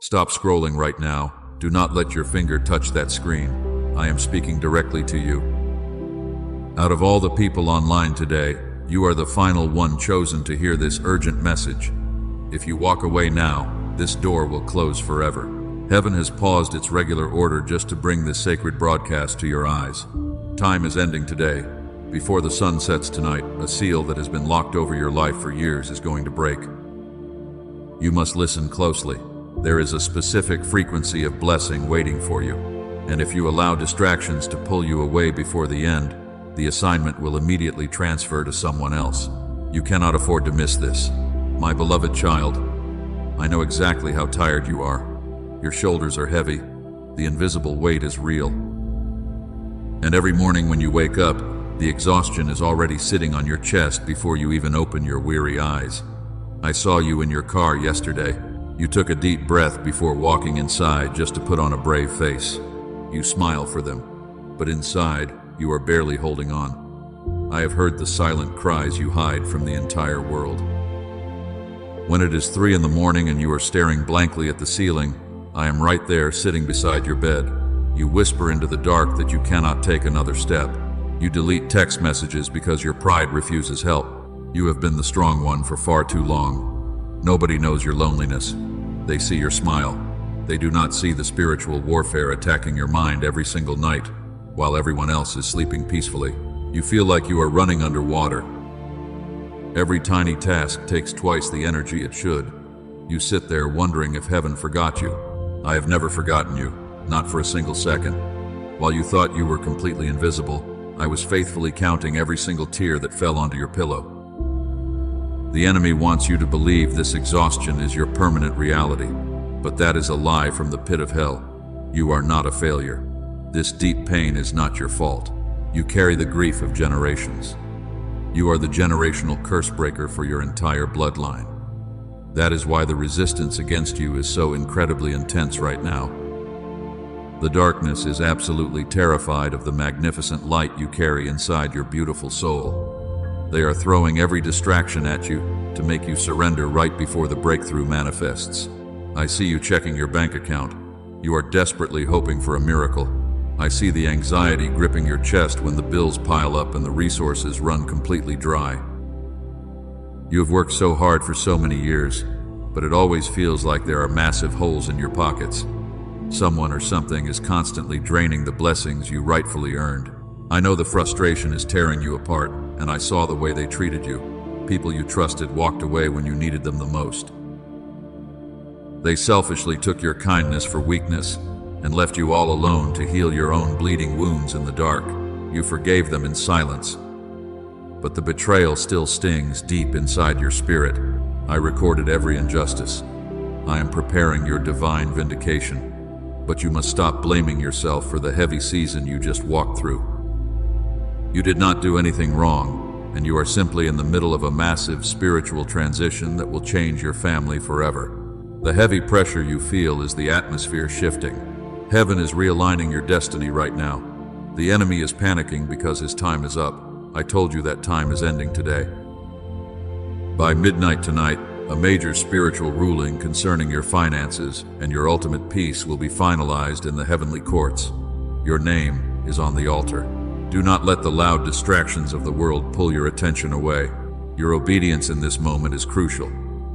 Stop scrolling right now. Do not let your finger touch that screen. I am speaking directly to you. Out of all the people online today, you are the final one chosen to hear this urgent message. If you walk away now, this door will close forever. Heaven has paused its regular order just to bring this sacred broadcast to your eyes. Time is ending today. Before the sun sets tonight, a seal that has been locked over your life for years is going to break. You must listen closely. There is a specific frequency of blessing waiting for you, and if you allow distractions to pull you away before the end, the assignment will immediately transfer to someone else. You cannot afford to miss this. My beloved child, I know exactly how tired you are. Your shoulders are heavy. The invisible weight is real. And every morning when you wake up, the exhaustion is already sitting on your chest before you even open your weary eyes. I saw you in your car yesterday. You took a deep breath before walking inside just to put on a brave face. You smile for them, but inside, you are barely holding on. I have heard the silent cries you hide from the entire world. When it is 3 in the morning and you are staring blankly at the ceiling, I am right there sitting beside your bed. You whisper into the dark that you cannot take another step. You delete text messages because your pride refuses help. You have been the strong one for far too long. Nobody knows your loneliness. They see your smile. They do not see the spiritual warfare attacking your mind every single night, while everyone else is sleeping peacefully. You feel like you are running underwater. Every tiny task takes twice the energy it should. You sit there wondering if heaven forgot you. I have never forgotten you, not for a single second. While you thought you were completely invisible, I was faithfully counting every single tear that fell onto your pillow. The enemy wants you to believe this exhaustion is your permanent reality, but that is a lie from the pit of hell. You are not a failure. This deep pain is not your fault. You carry the grief of generations. You are the generational curse breaker for your entire bloodline. That is why the resistance against you is so incredibly intense right now. The darkness is absolutely terrified of the magnificent light you carry inside your beautiful soul. They are throwing every distraction at you to make you surrender right before the breakthrough manifests. I see you checking your bank account. You are desperately hoping for a miracle. I see the anxiety gripping your chest when the bills pile up and the resources run completely dry. You have worked so hard for so many years, but it always feels like there are massive holes in your pockets. Someone or something is constantly draining the blessings you rightfully earned. I know the frustration is tearing you apart, and I saw the way they treated you. People you trusted walked away when you needed them the most. They selfishly took your kindness for weakness and left you all alone to heal your own bleeding wounds in the dark. You forgave them in silence, but the betrayal still stings deep inside your spirit. I recorded every injustice. I am preparing your divine vindication. But you must stop blaming yourself for the heavy season you just walked through. You did not do anything wrong, and you are simply in the middle of a massive spiritual transition that will change your family forever. The heavy pressure you feel is the atmosphere shifting. Heaven is realigning your destiny right now. The enemy is panicking because his time is up. I told you that time is ending today. By midnight tonight, a major spiritual ruling concerning your finances and your ultimate peace will be finalized in the heavenly courts. Your name is on the altar. Do not let the loud distractions of the world pull your attention away. Your obedience in this moment is crucial.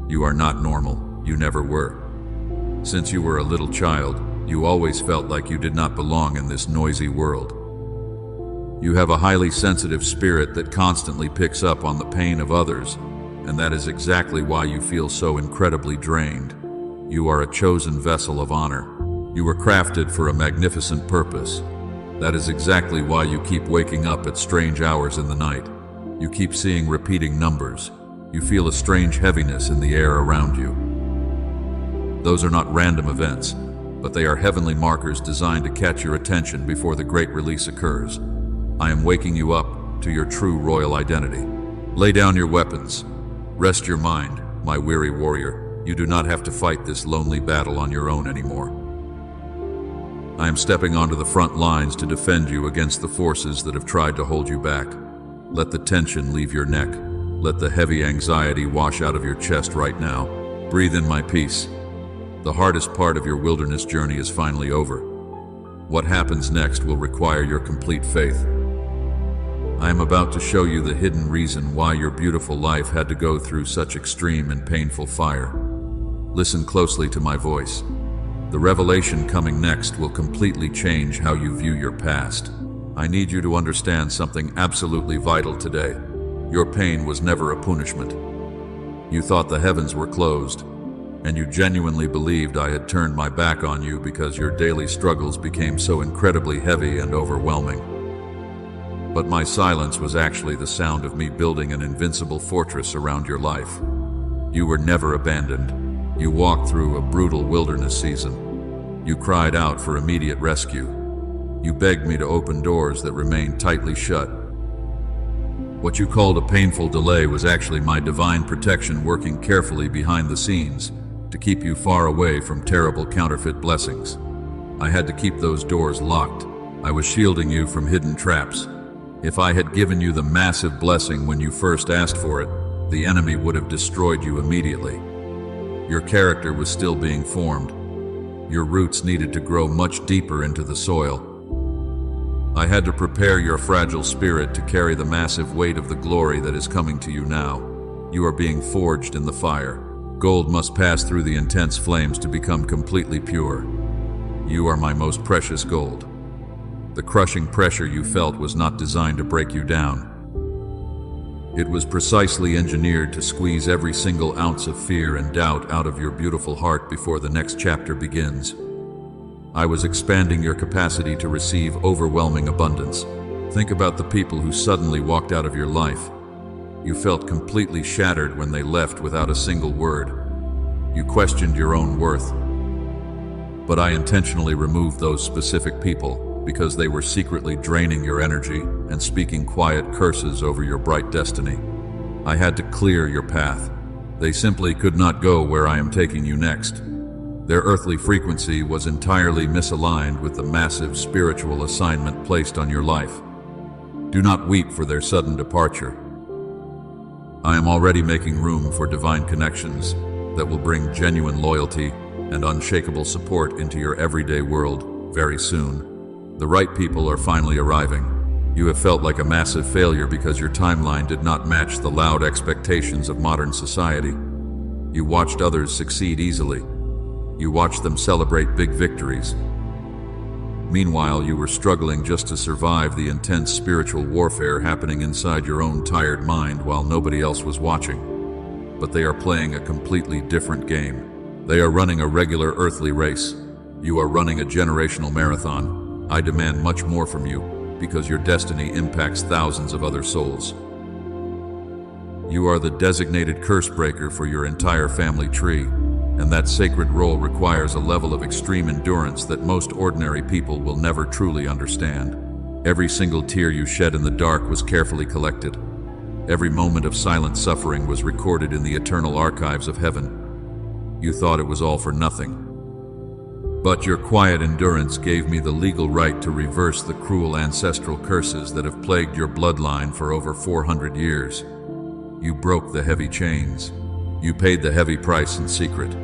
You are not normal. You never were. Since you were a little child, you always felt like you did not belong in this noisy world. You have a highly sensitive spirit that constantly picks up on the pain of others, and that is exactly why you feel so incredibly drained. You are a chosen vessel of honor. You were crafted for a magnificent purpose. That is exactly why you keep waking up at strange hours in the night. You keep seeing repeating numbers. You feel a strange heaviness in the air around you. Those are not random events, but they are heavenly markers designed to catch your attention before the great release occurs. I am waking you up to your true royal identity. Lay down your weapons. Rest your mind, my weary warrior. You do not have to fight this lonely battle on your own anymore. I am stepping onto the front lines to defend you against the forces that have tried to hold you back. Let the tension leave your neck. Let the heavy anxiety wash out of your chest right now. Breathe in my peace. The hardest part of your wilderness journey is finally over. What happens next will require your complete faith. I am about to show you the hidden reason why your beautiful life had to go through such extreme and painful fire. Listen closely to my voice. The revelation coming next will completely change how you view your past. I need you to understand something absolutely vital today. Your pain was never a punishment. You thought the heavens were closed, and you genuinely believed I had turned my back on you because your daily struggles became so incredibly heavy and overwhelming. But my silence was actually the sound of me building an invincible fortress around your life. You were never abandoned. You walked through a brutal wilderness season. You cried out for immediate rescue. You begged me to open doors that remained tightly shut. What you called a painful delay was actually my divine protection working carefully behind the scenes to keep you far away from terrible counterfeit blessings. I had to keep those doors locked. I was shielding you from hidden traps. If I had given you the massive blessing when you first asked for it, the enemy would have destroyed you immediately. Your character was still being formed. Your roots needed to grow much deeper into the soil. I had to prepare your fragile spirit to carry the massive weight of the glory that is coming to you now. You are being forged in the fire. Gold must pass through the intense flames to become completely pure. You are my most precious gold. The crushing pressure you felt was not designed to break you down. It was precisely engineered to squeeze every single ounce of fear and doubt out of your beautiful heart before the next chapter begins. I was expanding your capacity to receive overwhelming abundance. Think about the people who suddenly walked out of your life. You felt completely shattered when they left without a single word. You questioned your own worth. But I intentionally removed those specific people because they were secretly draining your energy and speaking quiet curses over your bright destiny. I had to clear your path. They simply could not go where I am taking you next. Their earthly frequency was entirely misaligned with the massive spiritual assignment placed on your life. Do not weep for their sudden departure. I am already making room for divine connections that will bring genuine loyalty and unshakable support into your everyday world very soon. The right people are finally arriving. You have felt like a massive failure because your timeline did not match the loud expectations of modern society. You watched others succeed easily. You watched them celebrate big victories. Meanwhile, you were struggling just to survive the intense spiritual warfare happening inside your own tired mind while nobody else was watching. But they are playing a completely different game. They are running a regular earthly race. You are running a generational marathon. I demand much more from you because your destiny impacts thousands of other souls. You are the designated curse breaker for your entire family tree, and that sacred role requires a level of extreme endurance that most ordinary people will never truly understand. Every single tear you shed in the dark was carefully collected. Every moment of silent suffering was recorded in the eternal archives of heaven. You thought it was all for nothing. But your quiet endurance gave me the legal right to reverse the cruel ancestral curses that have plagued your bloodline for over 400 years. You broke the heavy chains. You paid the heavy price in secret.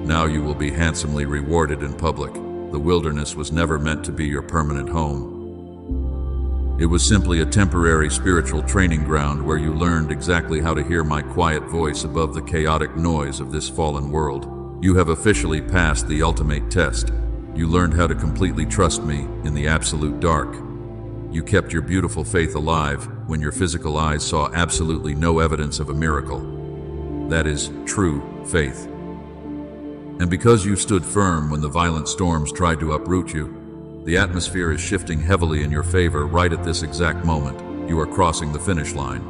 Now you will be handsomely rewarded in public. The wilderness was never meant to be your permanent home. It was simply a temporary spiritual training ground where you learned exactly how to hear my quiet voice above the chaotic noise of this fallen world. You have officially passed the ultimate test. You learned how to completely trust me in the absolute dark. You kept your beautiful faith alive when your physical eyes saw absolutely no evidence of a miracle. That is true faith. And because you stood firm when the violent storms tried to uproot you, the atmosphere is shifting heavily in your favor right at this exact moment. You are crossing the finish line.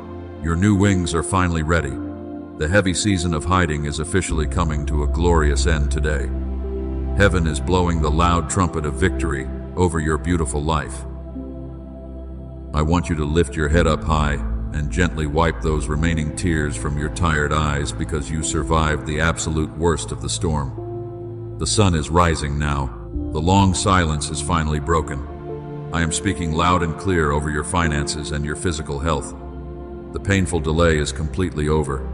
Your new wings are finally ready. The heavy season of hiding is officially coming to a glorious end today. Heaven is blowing the loud trumpet of victory over your beautiful life. I want you to lift your head up high and gently wipe those remaining tears from your tired eyes because you survived the absolute worst of the storm. The sun is rising now. The long silence is finally broken. I am speaking loud and clear over your finances and your physical health. The painful delay is completely over.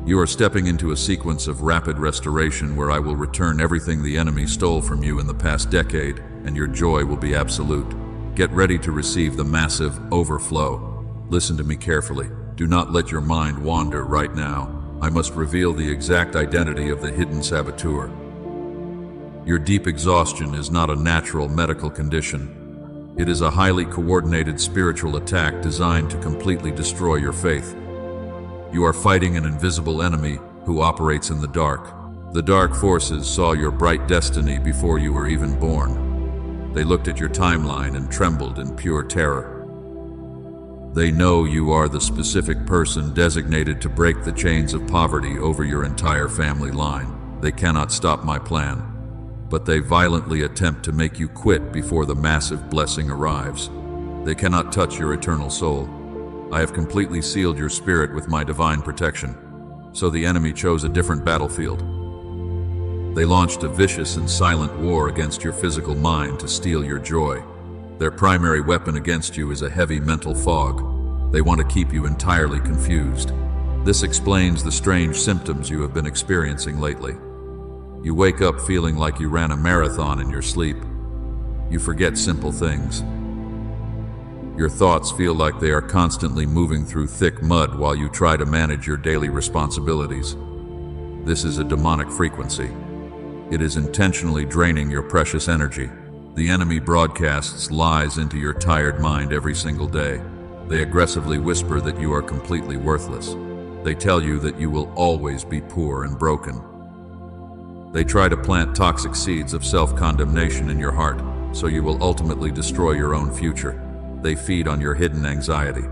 You are stepping into a sequence of rapid restoration where I will return everything the enemy stole from you in the past decade, and your joy will be absolute. Get ready to receive the massive overflow. Listen to me carefully. Do not let your mind wander right now. I must reveal the exact identity of the hidden saboteur. Your deep exhaustion is not a natural medical condition. It is a highly coordinated spiritual attack designed to completely destroy your faith. You are fighting an invisible enemy who operates in the dark. The dark forces saw your bright destiny before you were even born. They looked at your timeline and trembled in pure terror. They know you are the specific person designated to break the chains of poverty over your entire family line. They cannot stop my plan, but they violently attempt to make you quit before the massive blessing arrives. They cannot touch your eternal soul. I have completely sealed your spirit with my divine protection, so the enemy chose a different battlefield. They launched a vicious and silent war against your physical mind to steal your joy. Their primary weapon against you is a heavy mental fog. They want to keep you entirely confused. This explains the strange symptoms you have been experiencing lately. You wake up feeling like you ran a marathon in your sleep. You forget simple things. Your thoughts feel like they are constantly moving through thick mud while you try to manage your daily responsibilities. This is a demonic frequency. It is intentionally draining your precious energy. The enemy broadcasts lies into your tired mind every single day. They aggressively whisper that you are completely worthless. They tell you that you will always be poor and broken. They try to plant toxic seeds of self-condemnation in your heart, so you will ultimately destroy your own future. They feed on your hidden anxiety.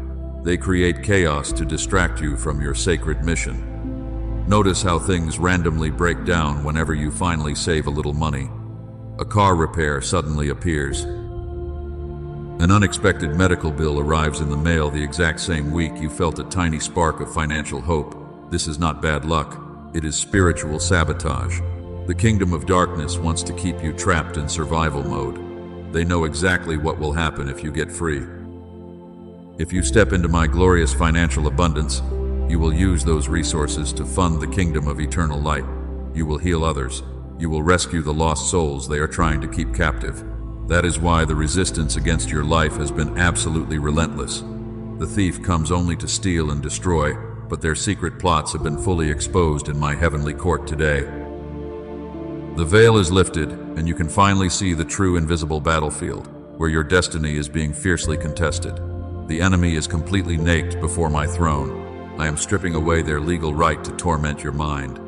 They create chaos to distract you from your sacred mission. Notice how things randomly break down whenever you finally save a little money. A car repair suddenly appears. An unexpected medical bill arrives in the mail the exact same week you felt a tiny spark of financial hope. This is not bad luck. It is spiritual sabotage. The kingdom of darkness wants to keep you trapped in survival mode. They know exactly what will happen if you get free. If you step into my glorious financial abundance, you will use those resources to fund the kingdom of eternal light. You will heal others. You will rescue the lost souls they are trying to keep captive. That is why the resistance against your life has been absolutely relentless. The thief comes only to steal and destroy, but their secret plots have been fully exposed in my heavenly court today. The veil is lifted, and you can finally see the true invisible battlefield, where your destiny is being fiercely contested. The enemy is completely naked before my throne. I am stripping away their legal right to torment your mind.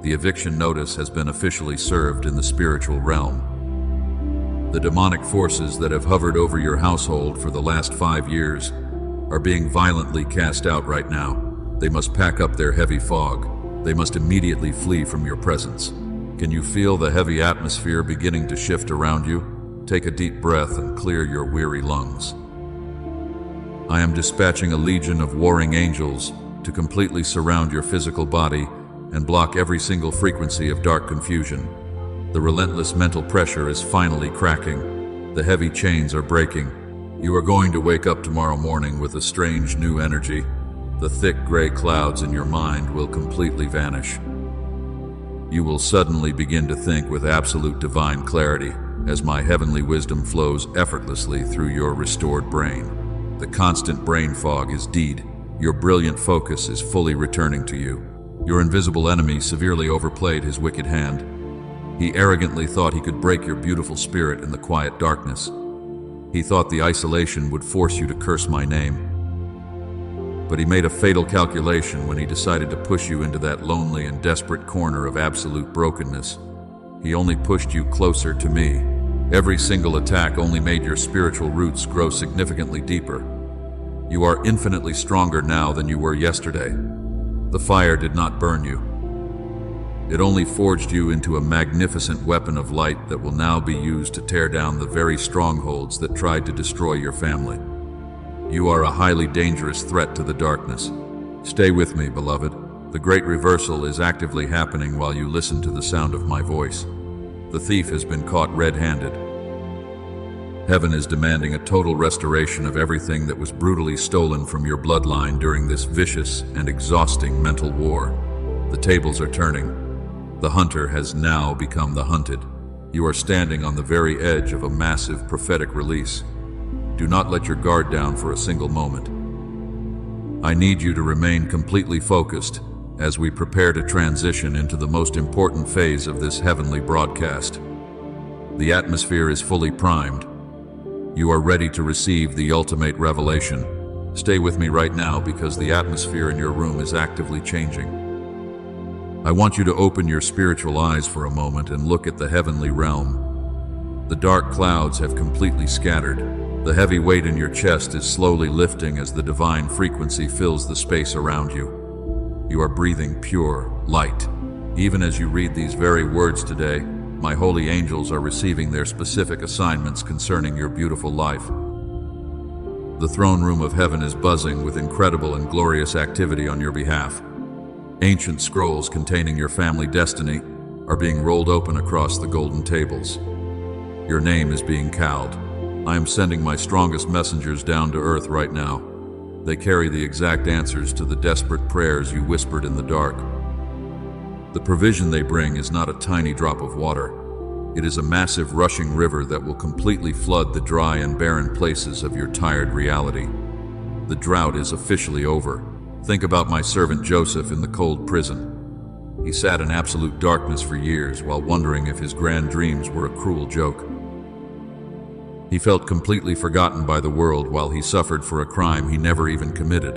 The eviction notice has been officially served in the spiritual realm. The demonic forces that have hovered over your household for the last 5 years are being violently cast out right now. They must pack up their heavy fog. They must immediately flee from your presence. Can you feel the heavy atmosphere beginning to shift around you? Take a deep breath and clear your weary lungs. I am dispatching a legion of warring angels to completely surround your physical body and block every single frequency of dark confusion. The relentless mental pressure is finally cracking. The heavy chains are breaking. You are going to wake up tomorrow morning with a strange new energy. The thick gray clouds in your mind will completely vanish. You will suddenly begin to think with absolute divine clarity as my heavenly wisdom flows effortlessly through your restored brain. The constant brain fog is deed. Your brilliant focus is fully returning to you. Your invisible enemy severely overplayed his wicked hand. He arrogantly thought he could break your beautiful spirit in the quiet darkness. He thought the isolation would force you to curse my name. But he made a fatal calculation when he decided to push you into that lonely and desperate corner of absolute brokenness. He only pushed you closer to me. Every single attack only made your spiritual roots grow significantly deeper. You are infinitely stronger now than you were yesterday. The fire did not burn you. It only forged you into a magnificent weapon of light that will now be used to tear down the very strongholds that tried to destroy your family. You are a highly dangerous threat to the darkness. Stay with me, beloved. The great reversal is actively happening while you listen to the sound of my voice. The thief has been caught red-handed. Heaven is demanding a total restoration of everything that was brutally stolen from your bloodline during this vicious and exhausting mental war. The tables are turning. The hunter has now become the hunted. You are standing on the very edge of a massive prophetic release. Do not let your guard down for a single moment. I need you to remain completely focused as we prepare to transition into the most important phase of this heavenly broadcast. The atmosphere is fully primed. You are ready to receive the ultimate revelation. Stay with me right now because the atmosphere in your room is actively changing. I want you to open your spiritual eyes for a moment and look at the heavenly realm. The dark clouds have completely scattered. The heavy weight in your chest is slowly lifting as the divine frequency fills the space around you. You are breathing pure light. Even as you read these very words today, my holy angels are receiving their specific assignments concerning your beautiful life. The throne room of heaven is buzzing with incredible and glorious activity on your behalf. Ancient scrolls containing your family destiny are being rolled open across the golden tables. Your name is being called. I am sending my strongest messengers down to earth right now. They carry the exact answers to the desperate prayers you whispered in the dark. The provision they bring is not a tiny drop of water. It is a massive rushing river that will completely flood the dry and barren places of your tired reality. The drought is officially over. Think about my servant Joseph in the cold prison. He sat in absolute darkness for years while wondering if his grand dreams were a cruel joke. He felt completely forgotten by the world while he suffered for a crime he never even committed.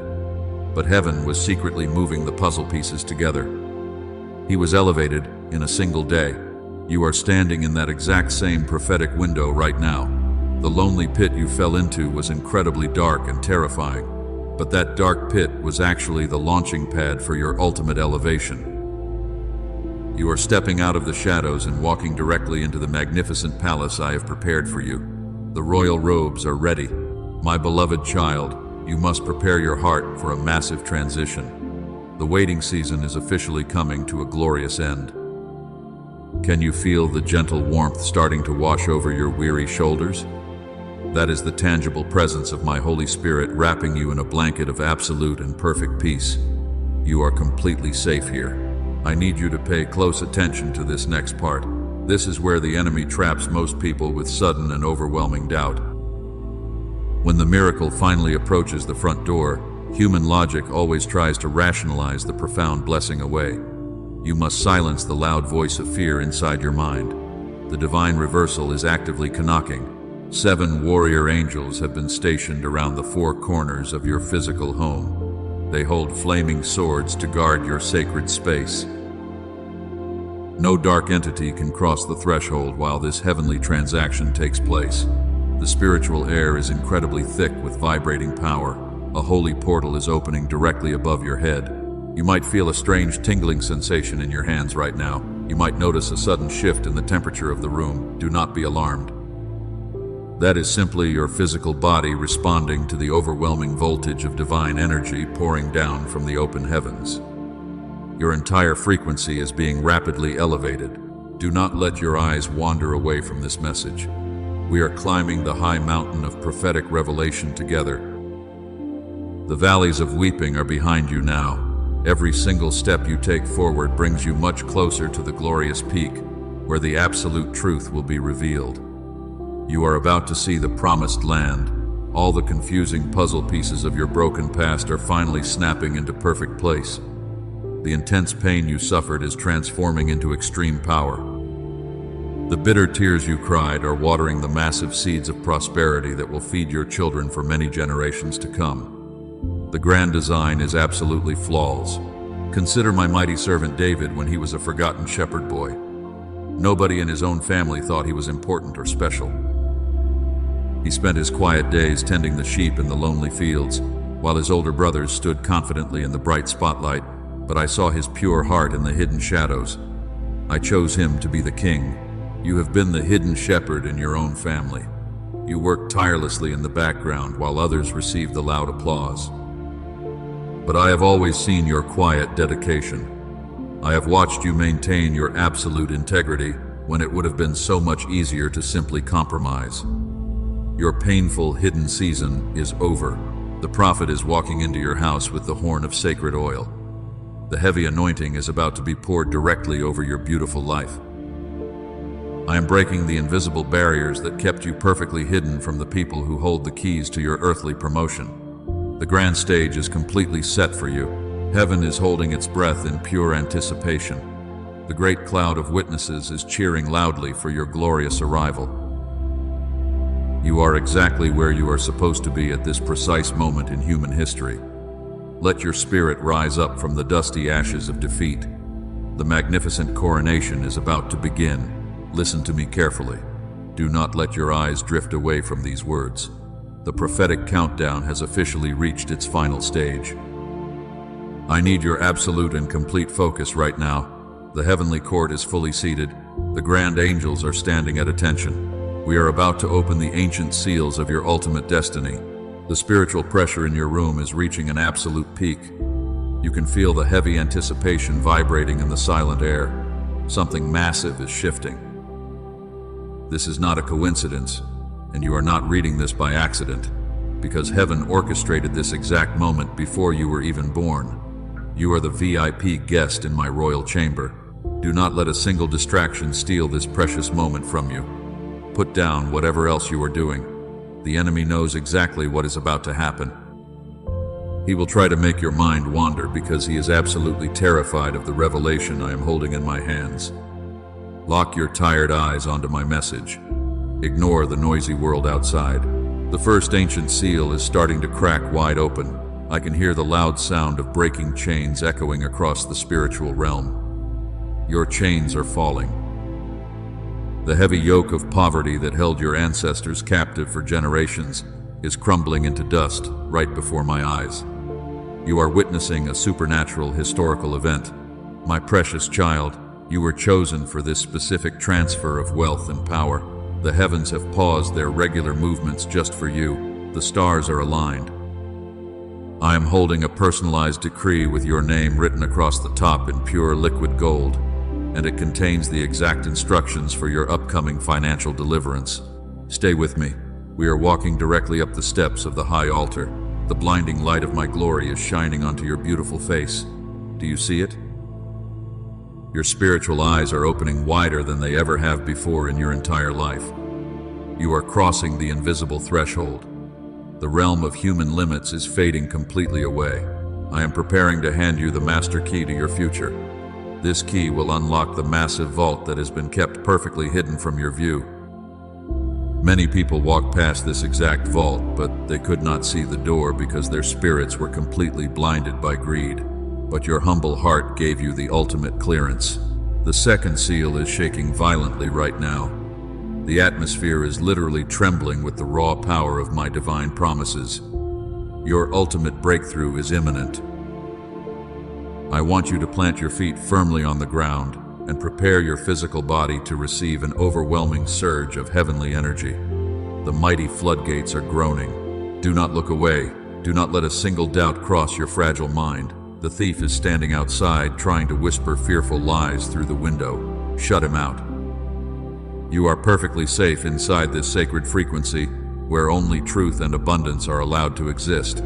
But heaven was secretly moving the puzzle pieces together. He was elevated in a single day. You are standing in that exact same prophetic window right now. The lonely pit you fell into was incredibly dark and terrifying, but that dark pit was actually the launching pad for your ultimate elevation. You are stepping out of the shadows and walking directly into the magnificent palace I have prepared for you. The royal robes are ready. My beloved child, you must prepare your heart for a massive transition. The waiting season is officially coming to a glorious end. Can you feel the gentle warmth starting to wash over your weary shoulders? That is the tangible presence of my Holy Spirit wrapping you in a blanket of absolute and perfect peace. You are completely safe here. I need you to pay close attention to this next part. This is where the enemy traps most people with sudden and overwhelming doubt. When the miracle finally approaches the front door, human logic always tries to rationalize the profound blessing away. You must silence the loud voice of fear inside your mind. The divine reversal is actively knocking. 7 warrior angels have been stationed around the 4 corners of your physical home. They hold flaming swords to guard your sacred space. No dark entity can cross the threshold while this heavenly transaction takes place. The spiritual air is incredibly thick with vibrating power. A holy portal is opening directly above your head. You might feel a strange tingling sensation in your hands right now. You might notice a sudden shift in the temperature of the room. Do not be alarmed. That is simply your physical body responding to the overwhelming voltage of divine energy pouring down from the open heavens. Your entire frequency is being rapidly elevated. Do not let your eyes wander away from this message. We are climbing the high mountain of prophetic revelation together. The valleys of weeping are behind you now. Every single step you take forward brings you much closer to the glorious peak, where the absolute truth will be revealed. You are about to see the promised land. All the confusing puzzle pieces of your broken past are finally snapping into perfect place. The intense pain you suffered is transforming into extreme power. The bitter tears you cried are watering the massive seeds of prosperity that will feed your children for many generations to come. The grand design is absolutely flawless. Consider my mighty servant David when he was a forgotten shepherd boy. Nobody in his own family thought he was important or special. He spent his quiet days tending the sheep in the lonely fields, while his older brothers stood confidently in the bright spotlight. But I saw his pure heart in the hidden shadows. I chose him to be the king. You have been the hidden shepherd in your own family. You worked tirelessly in the background while others received the loud applause. But I have always seen your quiet dedication. I have watched you maintain your absolute integrity when it would have been so much easier to simply compromise. Your painful hidden season is over. The prophet is walking into your house with the horn of sacred oil. The heavy anointing is about to be poured directly over your beautiful life. I am breaking the invisible barriers that kept you perfectly hidden from the people who hold the keys to your earthly promotion. The grand stage is completely set for you. Heaven is holding its breath in pure anticipation. The great cloud of witnesses is cheering loudly for your glorious arrival. You are exactly where you are supposed to be at this precise moment in human history. Let your spirit rise up from the dusty ashes of defeat. The magnificent coronation is about to begin. Listen to me carefully. Do not let your eyes drift away from these words. The prophetic countdown has officially reached its final stage. I need your absolute and complete focus right now. The heavenly court is fully seated. The grand angels are standing at attention. We are about to open the ancient seals of your ultimate destiny. The spiritual pressure in your room is reaching an absolute peak. You can feel the heavy anticipation vibrating in the silent air. Something massive is shifting. This is not a coincidence, and you are not reading this by accident, because heaven orchestrated this exact moment before you were even born. You are the VIP guest in my royal chamber. Do not let a single distraction steal this precious moment from you. Put down whatever else you are doing. The enemy knows exactly what is about to happen. He will try to make your mind wander because he is absolutely terrified of the revelation I am holding in my hands. Lock your tired eyes onto my message. Ignore the noisy world outside. The first ancient seal is starting to crack wide open. I can hear the loud sound of breaking chains echoing across the spiritual realm. Your chains are falling. The heavy yoke of poverty that held your ancestors captive for generations is crumbling into dust right before my eyes. You are witnessing a supernatural historical event. My precious child, you were chosen for this specific transfer of wealth and power. The heavens have paused their regular movements just for you. The stars are aligned. I am holding a personalized decree with your name written across the top in pure liquid gold, and it contains the exact instructions for your upcoming financial deliverance. Stay with me. We are walking directly up the steps of the high altar. The blinding light of my glory is shining onto your beautiful face. Do you see it? Your spiritual eyes are opening wider than they ever have before in your entire life. You are crossing the invisible threshold. The realm of human limits is fading completely away. I am preparing to hand you the master key to your future. This key will unlock the massive vault that has been kept perfectly hidden from your view. Many people walked past this exact vault, but they could not see the door because their spirits were completely blinded by greed. But your humble heart gave you the ultimate clearance. The second seal is shaking violently right now. The atmosphere is literally trembling with the raw power of my divine promises. Your ultimate breakthrough is imminent. I want you to plant your feet firmly on the ground and prepare your physical body to receive an overwhelming surge of heavenly energy. The mighty floodgates are groaning. Do not look away. Do not let a single doubt cross your fragile mind. The thief is standing outside, trying to whisper fearful lies through the window. Shut him out. You are perfectly safe inside this sacred frequency, where only truth and abundance are allowed to exist.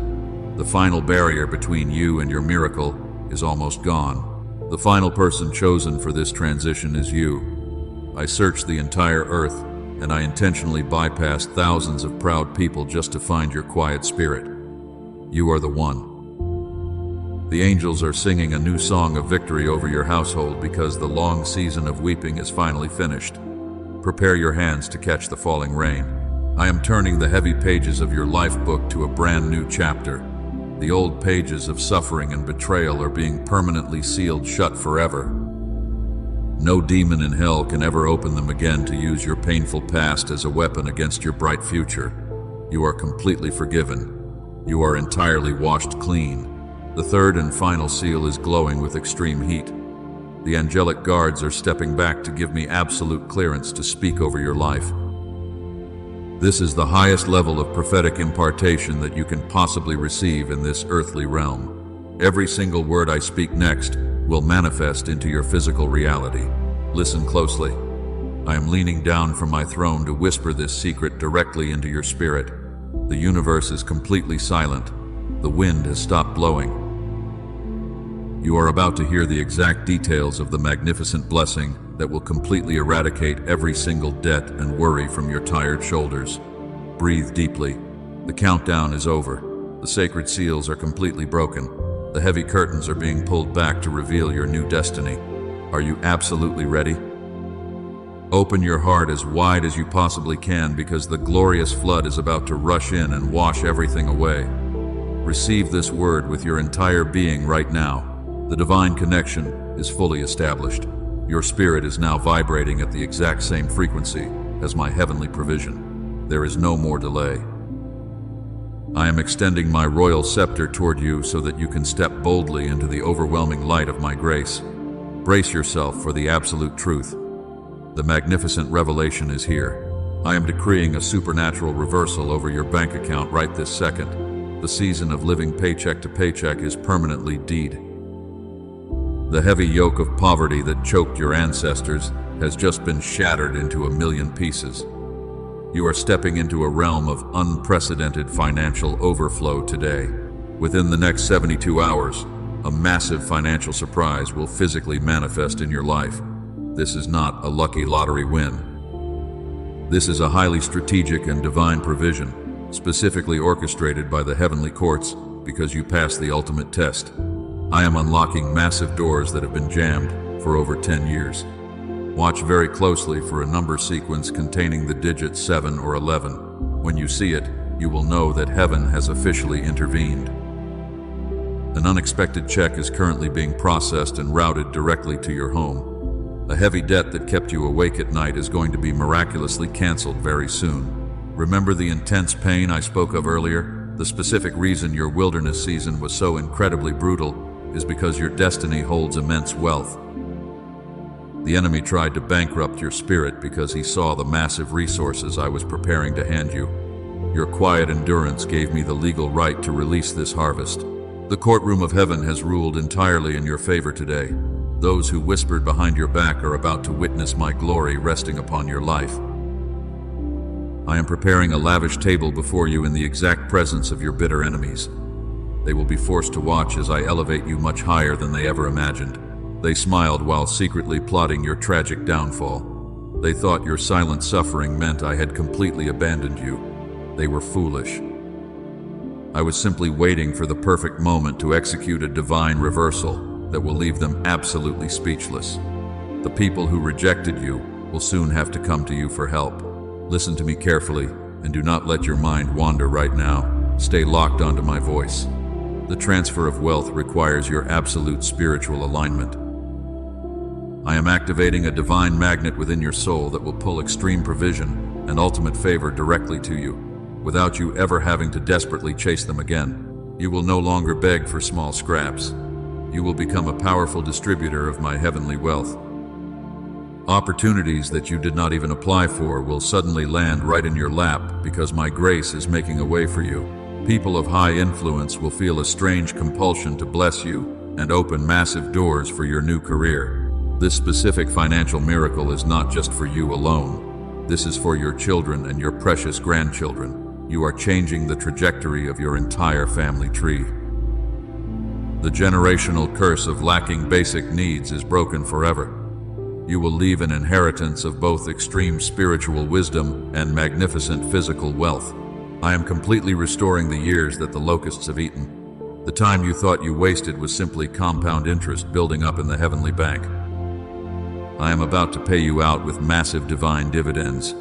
The final barrier between you and your miracle is almost gone. The final person chosen for this transition is you. I searched the entire earth, and I intentionally bypassed thousands of proud people just to find your quiet spirit. You are the one. The angels are singing a new song of victory over your household because the long season of weeping is finally finished. Prepare your hands to catch the falling rain. I am turning the heavy pages of your life book to a brand new chapter. The old pages of suffering and betrayal are being permanently sealed shut forever. No demon in hell can ever open them again to use your painful past as a weapon against your bright future. You are completely forgiven. You are entirely washed clean. The third and final seal is glowing with extreme heat. The angelic guards are stepping back to give me absolute clearance to speak over your life. This is the highest level of prophetic impartation that you can possibly receive in this earthly realm. Every single word I speak next will manifest into your physical reality. Listen closely. I am leaning down from my throne to whisper this secret directly into your spirit. The universe is completely silent. The wind has stopped blowing. You are about to hear the exact details of the magnificent blessing that will completely eradicate every single debt and worry from your tired shoulders. Breathe deeply. The countdown is over. The sacred seals are completely broken. The heavy curtains are being pulled back to reveal your new destiny. Are you absolutely ready? Open your heart as wide as you possibly can, because the glorious flood is about to rush in and wash everything away. Receive this word with your entire being right now. The divine connection is fully established. Your spirit is now vibrating at the exact same frequency as my heavenly provision. There is no more delay. I am extending my royal scepter toward you so that you can step boldly into the overwhelming light of my grace. Brace yourself for the absolute truth. The magnificent revelation is here. I am decreeing a supernatural reversal over your bank account right this second. The season of living paycheck to paycheck is permanently dead. The heavy yoke of poverty that choked your ancestors has just been shattered into a million pieces. You are stepping into a realm of unprecedented financial overflow today. Within the next 72 hours, a massive financial surprise will physically manifest in your life. This is not a lucky lottery win. This is a highly strategic and divine provision, specifically orchestrated by the heavenly courts because you passed the ultimate test. I am unlocking massive doors that have been jammed for over 10 years. Watch very closely for a number sequence containing the digits 7 or 11. When you see it, you will know that heaven has officially intervened. An unexpected check is currently being processed and routed directly to your home. A heavy debt that kept you awake at night is going to be miraculously canceled very soon. Remember the intense pain I spoke of earlier? The specific reason your wilderness season was so incredibly brutal is because your destiny holds immense wealth. The enemy tried to bankrupt your spirit because he saw the massive resources I was preparing to hand you. Your quiet endurance gave me the legal right to release this harvest. The courtroom of heaven has ruled entirely in your favor today. Those who whispered behind your back are about to witness my glory resting upon your life. I am preparing a lavish table before you in the exact presence of your bitter enemies. They will be forced to watch as I elevate you much higher than they ever imagined. They smiled while secretly plotting your tragic downfall. They thought your silent suffering meant I had completely abandoned you. They were foolish. I was simply waiting for the perfect moment to execute a divine reversal that will leave them absolutely speechless. The people who rejected you will soon have to come to you for help. Listen to me carefully and do not let your mind wander right now. Stay locked onto my voice. The transfer of wealth requires your absolute spiritual alignment. I am activating a divine magnet within your soul that will pull extreme provision and ultimate favor directly to you, without you ever having to desperately chase them again. You will no longer beg for small scraps. You will become a powerful distributor of my heavenly wealth. Opportunities that you did not even apply for will suddenly land right in your lap because my grace is making a way for you. People of high influence will feel a strange compulsion to bless you and open massive doors for your new career. This specific financial miracle is not just for you alone. This is for your children and your precious grandchildren. You are changing the trajectory of your entire family tree. The generational curse of lacking basic needs is broken forever. You will leave an inheritance of both extreme spiritual wisdom and magnificent physical wealth. I am completely restoring the years that the locusts have eaten. The time you thought you wasted was simply compound interest building up in the heavenly bank. I am about to pay you out with massive divine dividends.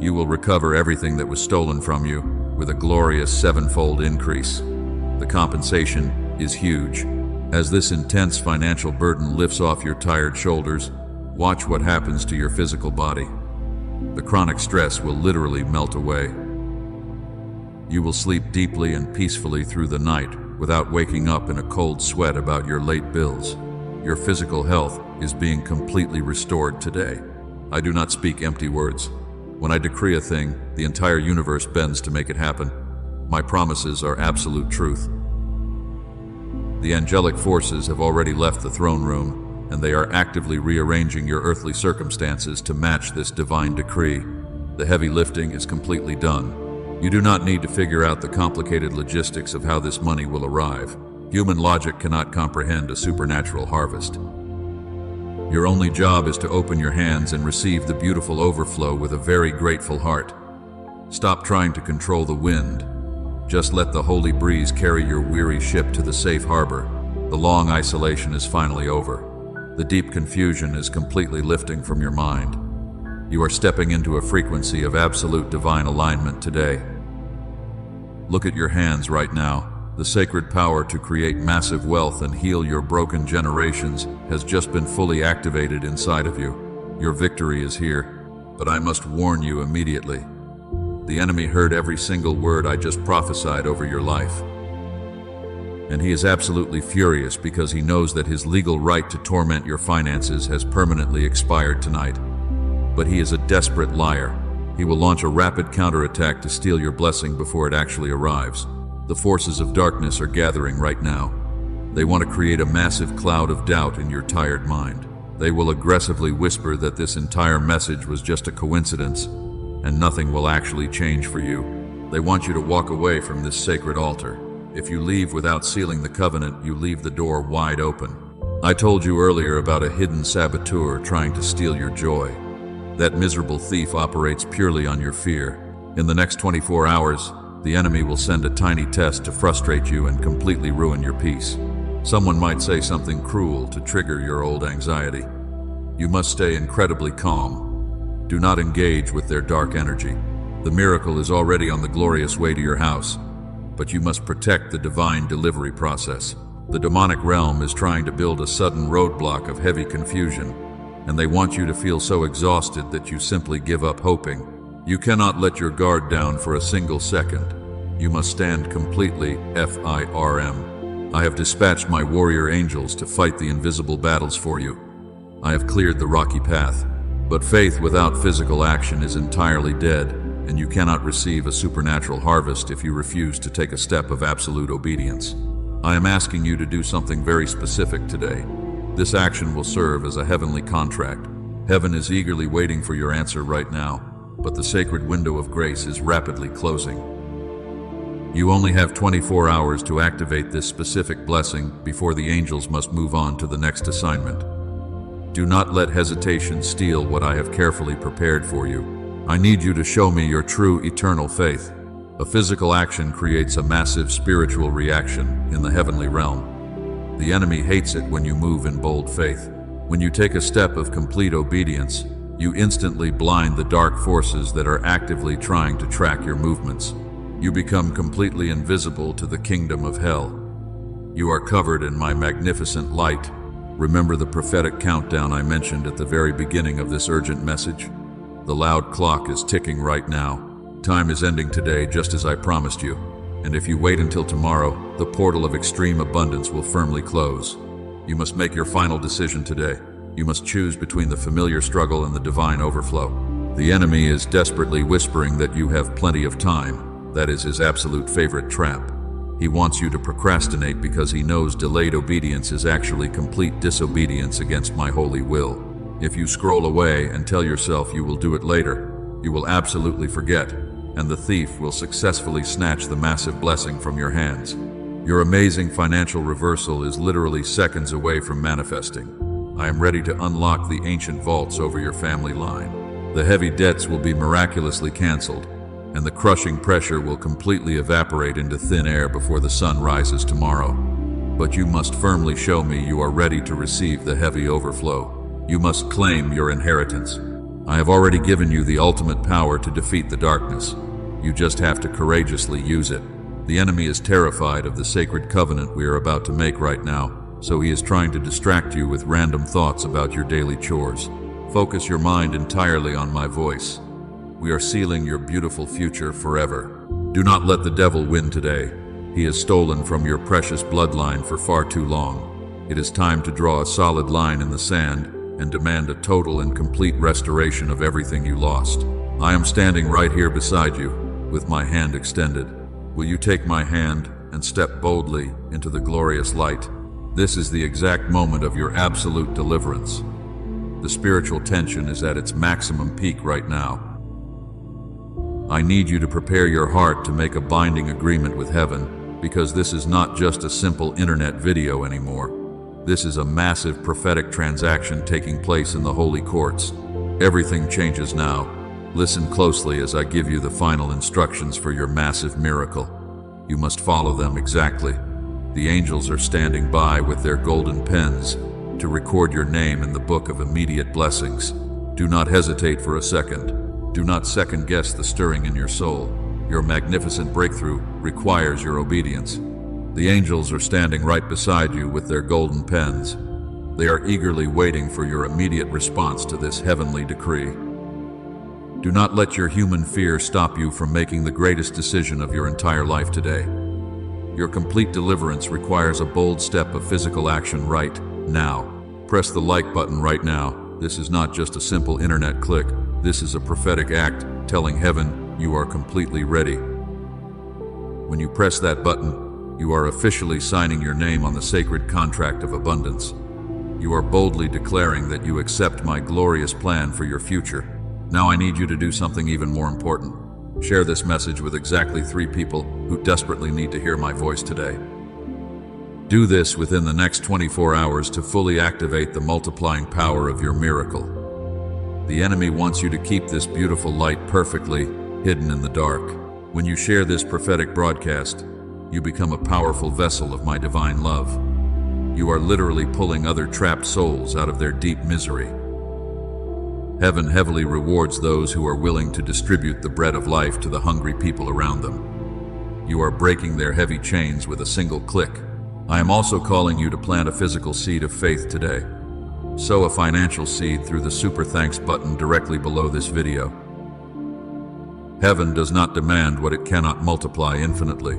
You will recover everything that was stolen from you with a glorious sevenfold increase. The compensation is huge. As this intense financial burden lifts off your tired shoulders, watch what happens to your physical body. The chronic stress will literally melt away. You will sleep deeply and peacefully through the night without waking up in a cold sweat about your late bills. Your physical health is being completely restored today. I do not speak empty words. When I decree a thing, the entire universe bends to make it happen. My promises are absolute truth. The angelic forces have already left the throne room, and they are actively rearranging your earthly circumstances to match this divine decree. The heavy lifting is completely done. You do not need to figure out the complicated logistics of how this money will arrive. Human logic cannot comprehend a supernatural harvest. Your only job is to open your hands and receive the beautiful overflow with a very grateful heart. Stop trying to control the wind. Just let the holy breeze carry your weary ship to the safe harbor. The long isolation is finally over. The deep confusion is completely lifting from your mind. You are stepping into a frequency of absolute divine alignment today. Look at your hands right now. The sacred power to create massive wealth and heal your broken generations has just been fully activated inside of you. Your victory is here, but I must warn you immediately. The enemy heard every single word I just prophesied over your life. And he is absolutely furious because he knows that his legal right to torment your finances has permanently expired tonight. But he is a desperate liar. He will launch a rapid counterattack to steal your blessing before it actually arrives. The forces of darkness are gathering right now. They want to create a massive cloud of doubt in your tired mind. They will aggressively whisper that this entire message was just a coincidence and nothing will actually change for you. They want you to walk away from this sacred altar. If you leave without sealing the covenant, you leave the door wide open. I told you earlier about a hidden saboteur trying to steal your joy. That miserable thief operates purely on your fear. In the next 24 hours, the enemy will send a tiny test to frustrate you and completely ruin your peace. Someone might say something cruel to trigger your old anxiety. You must stay incredibly calm. Do not engage with their dark energy. The miracle is already on the glorious way to your house, but you must protect the divine delivery process. The demonic realm is trying to build a sudden roadblock of heavy confusion, and they want you to feel so exhausted that you simply give up hoping. You cannot let your guard down for a single second. You must stand completely firm. I have dispatched my warrior angels to fight the invisible battles for you. I have cleared the rocky path. But faith without physical action is entirely dead, and you cannot receive a supernatural harvest if you refuse to take a step of absolute obedience. I am asking you to do something very specific today. This action will serve as a heavenly contract. Heaven is eagerly waiting for your answer right now, but the sacred window of grace is rapidly closing. You only have 24 hours to activate this specific blessing before the angels must move on to the next assignment. Do not let hesitation steal what I have carefully prepared for you. I need you to show me your true eternal faith. A physical action creates a massive spiritual reaction in the heavenly realm. The enemy hates it when you move in bold faith. When you take a step of complete obedience, you instantly blind the dark forces that are actively trying to track your movements. You become completely invisible to the kingdom of hell. You are covered in my magnificent light. Remember the prophetic countdown I mentioned at the very beginning of this urgent message? The loud clock is ticking right now. Time is ending today just as I promised you. And if you wait until tomorrow, the portal of extreme abundance will firmly close. You must make your final decision today. You must choose between the familiar struggle and the divine overflow. The enemy is desperately whispering that you have plenty of time. That is his absolute favorite trap. He wants you to procrastinate because he knows delayed obedience is actually complete disobedience against my holy will. If you scroll away and tell yourself you will do it later, you will absolutely forget, and the thief will successfully snatch the massive blessing from your hands. Your amazing financial reversal is literally seconds away from manifesting. I am ready to unlock the ancient vaults over your family line. The heavy debts will be miraculously canceled, and the crushing pressure will completely evaporate into thin air before the sun rises tomorrow. But you must firmly show me you are ready to receive the heavy overflow. You must claim your inheritance. I have already given you the ultimate power to defeat the darkness. You just have to courageously use it. The enemy is terrified of the sacred covenant we are about to make right now, so he is trying to distract you with random thoughts about your daily chores. Focus your mind entirely on my voice. We are sealing your beautiful future forever. Do not let the devil win today. He has stolen from your precious bloodline for far too long. It is time to draw a solid line in the sand and demand a total and complete restoration of everything you lost. I am standing right here beside you, with my hand extended. Will you take my hand and step boldly into the glorious light? This is the exact moment of your absolute deliverance. The spiritual tension is at its maximum peak right now. I need you to prepare your heart to make a binding agreement with heaven. because this is not just a simple internet video anymore. This is a massive prophetic transaction taking place in the holy courts. Everything changes now. Listen closely as I give you the final instructions for your massive miracle. You must follow them exactly. The angels are standing by with their golden pens to record your name in the book of immediate blessings. Do not hesitate for a second. Do not second guess the stirring in your soul. Your magnificent breakthrough requires your obedience. The angels are standing right beside you with their golden pens. They are eagerly waiting for your immediate response to this heavenly decree. Do not let your human fear stop you from making the greatest decision of your entire life today. Your complete deliverance requires a bold step of physical action right now. Press the like button right now. This is not just a simple internet click. This is a prophetic act telling heaven you are completely ready. When you press that button, you are officially signing your name on the sacred contract of abundance. You are boldly declaring that you accept my glorious plan for your future. Now I need you to do something even more important. Share this message with exactly 3 people who desperately need to hear my voice today. Do this within the next 24 hours to fully activate the multiplying power of your miracle. The enemy wants you to keep this beautiful light perfectly hidden in the dark. When you share this prophetic broadcast, you become a powerful vessel of my divine love. You are literally pulling other trapped souls out of their deep misery. Heaven heavily rewards those who are willing to distribute the bread of life to the hungry people around them. You are breaking their heavy chains with a single click. I am also calling you to plant a physical seed of faith today. Sow a financial seed through the Super Thanks button directly below this video. Heaven does not demand what it cannot multiply infinitely.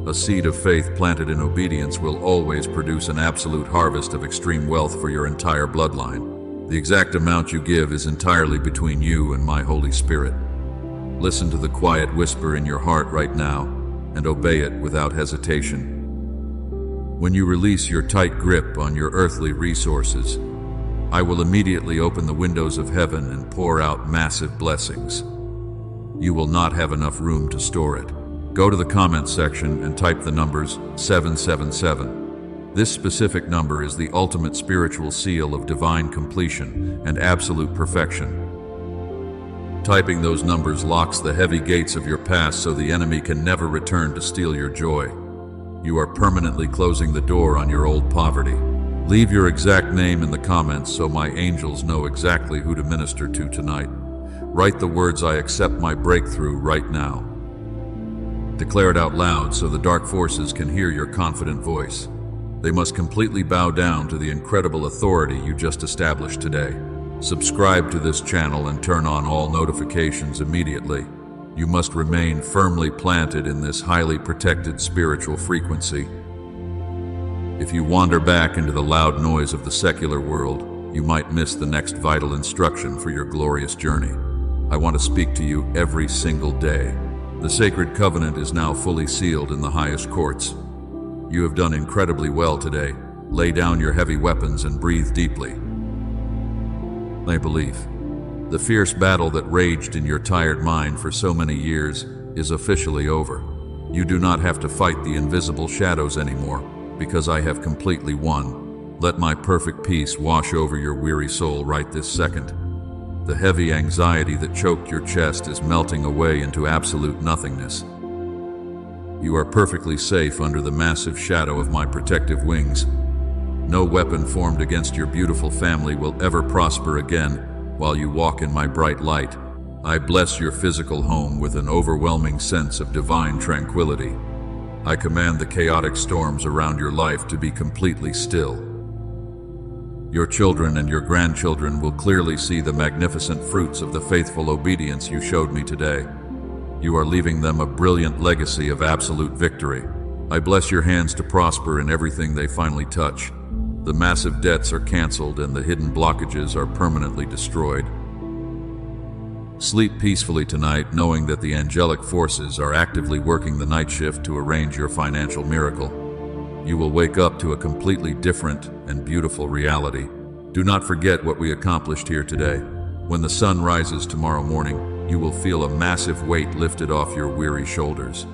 A seed of faith planted in obedience will always produce an absolute harvest of extreme wealth for your entire bloodline. The exact amount you give is entirely between you and my Holy Spirit. Listen to the quiet whisper in your heart right now and obey it without hesitation. When you release your tight grip on your earthly resources, I will immediately open the windows of heaven and pour out massive blessings. You will not have enough room to store it. Go to the comments section and type the numbers 777. This specific number is the ultimate spiritual seal of divine completion and absolute perfection. Typing those numbers locks the heavy gates of your past so the enemy can never return to steal your joy. You are permanently closing the door on your old poverty. Leave your exact name in the comments so my angels know exactly who to minister to tonight. Write the words "I accept my breakthrough" right now. Declare it out loud so the dark forces can hear your confident voice. They must completely bow down to the incredible authority you just established today. Subscribe to this channel and turn on all notifications immediately. You must remain firmly planted in this highly protected spiritual frequency. If you wander back into the loud noise of the secular world, you might miss the next vital instruction for your glorious journey. I want to speak to you every single day. The sacred covenant is now fully sealed in the highest courts. You have done incredibly well today. Lay down your heavy weapons and breathe deeply. I believe. The fierce battle that raged in your tired mind for so many years is officially over. You do not have to fight the invisible shadows anymore, because I have completely won. Let my perfect peace wash over your weary soul right this second. The heavy anxiety that choked your chest is melting away into absolute nothingness. You are perfectly safe under the massive shadow of my protective wings. No weapon formed against your beautiful family will ever prosper again while you walk in my bright light. I bless your physical home with an overwhelming sense of divine tranquility. I command the chaotic storms around your life to be completely still. Your children and your grandchildren will clearly see the magnificent fruits of the faithful obedience you showed me today. You are leaving them a brilliant legacy of absolute victory. I bless your hands to prosper in everything they finally touch. The massive debts are canceled and the hidden blockages are permanently destroyed. Sleep peacefully tonight, knowing that the angelic forces are actively working the night shift to arrange your financial miracle. You will wake up to a completely different and beautiful reality. Do not forget what we accomplished here today. When the sun rises tomorrow morning, you will feel a massive weight lifted off your weary shoulders.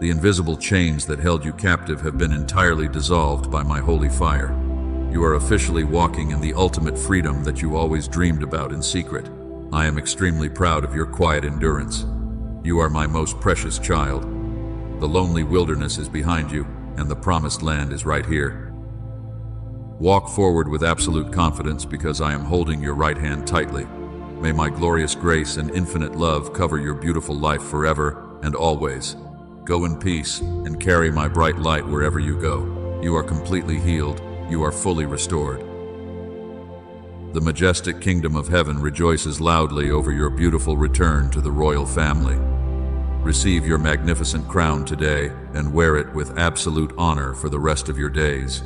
The invisible chains that held you captive have been entirely dissolved by my holy fire. You are officially walking in the ultimate freedom that you always dreamed about in secret. I am extremely proud of your quiet endurance. You are my most precious child. The lonely wilderness is behind you, and the promised land is right here. Walk forward with absolute confidence because I am holding your right hand tightly. May my glorious grace and infinite love cover your beautiful life forever and always. Go in peace and carry my bright light wherever you go. You are completely healed. You are fully restored. The majestic kingdom of heaven rejoices loudly over your beautiful return to the royal family. Receive your magnificent crown today and wear it with absolute honor for the rest of your days.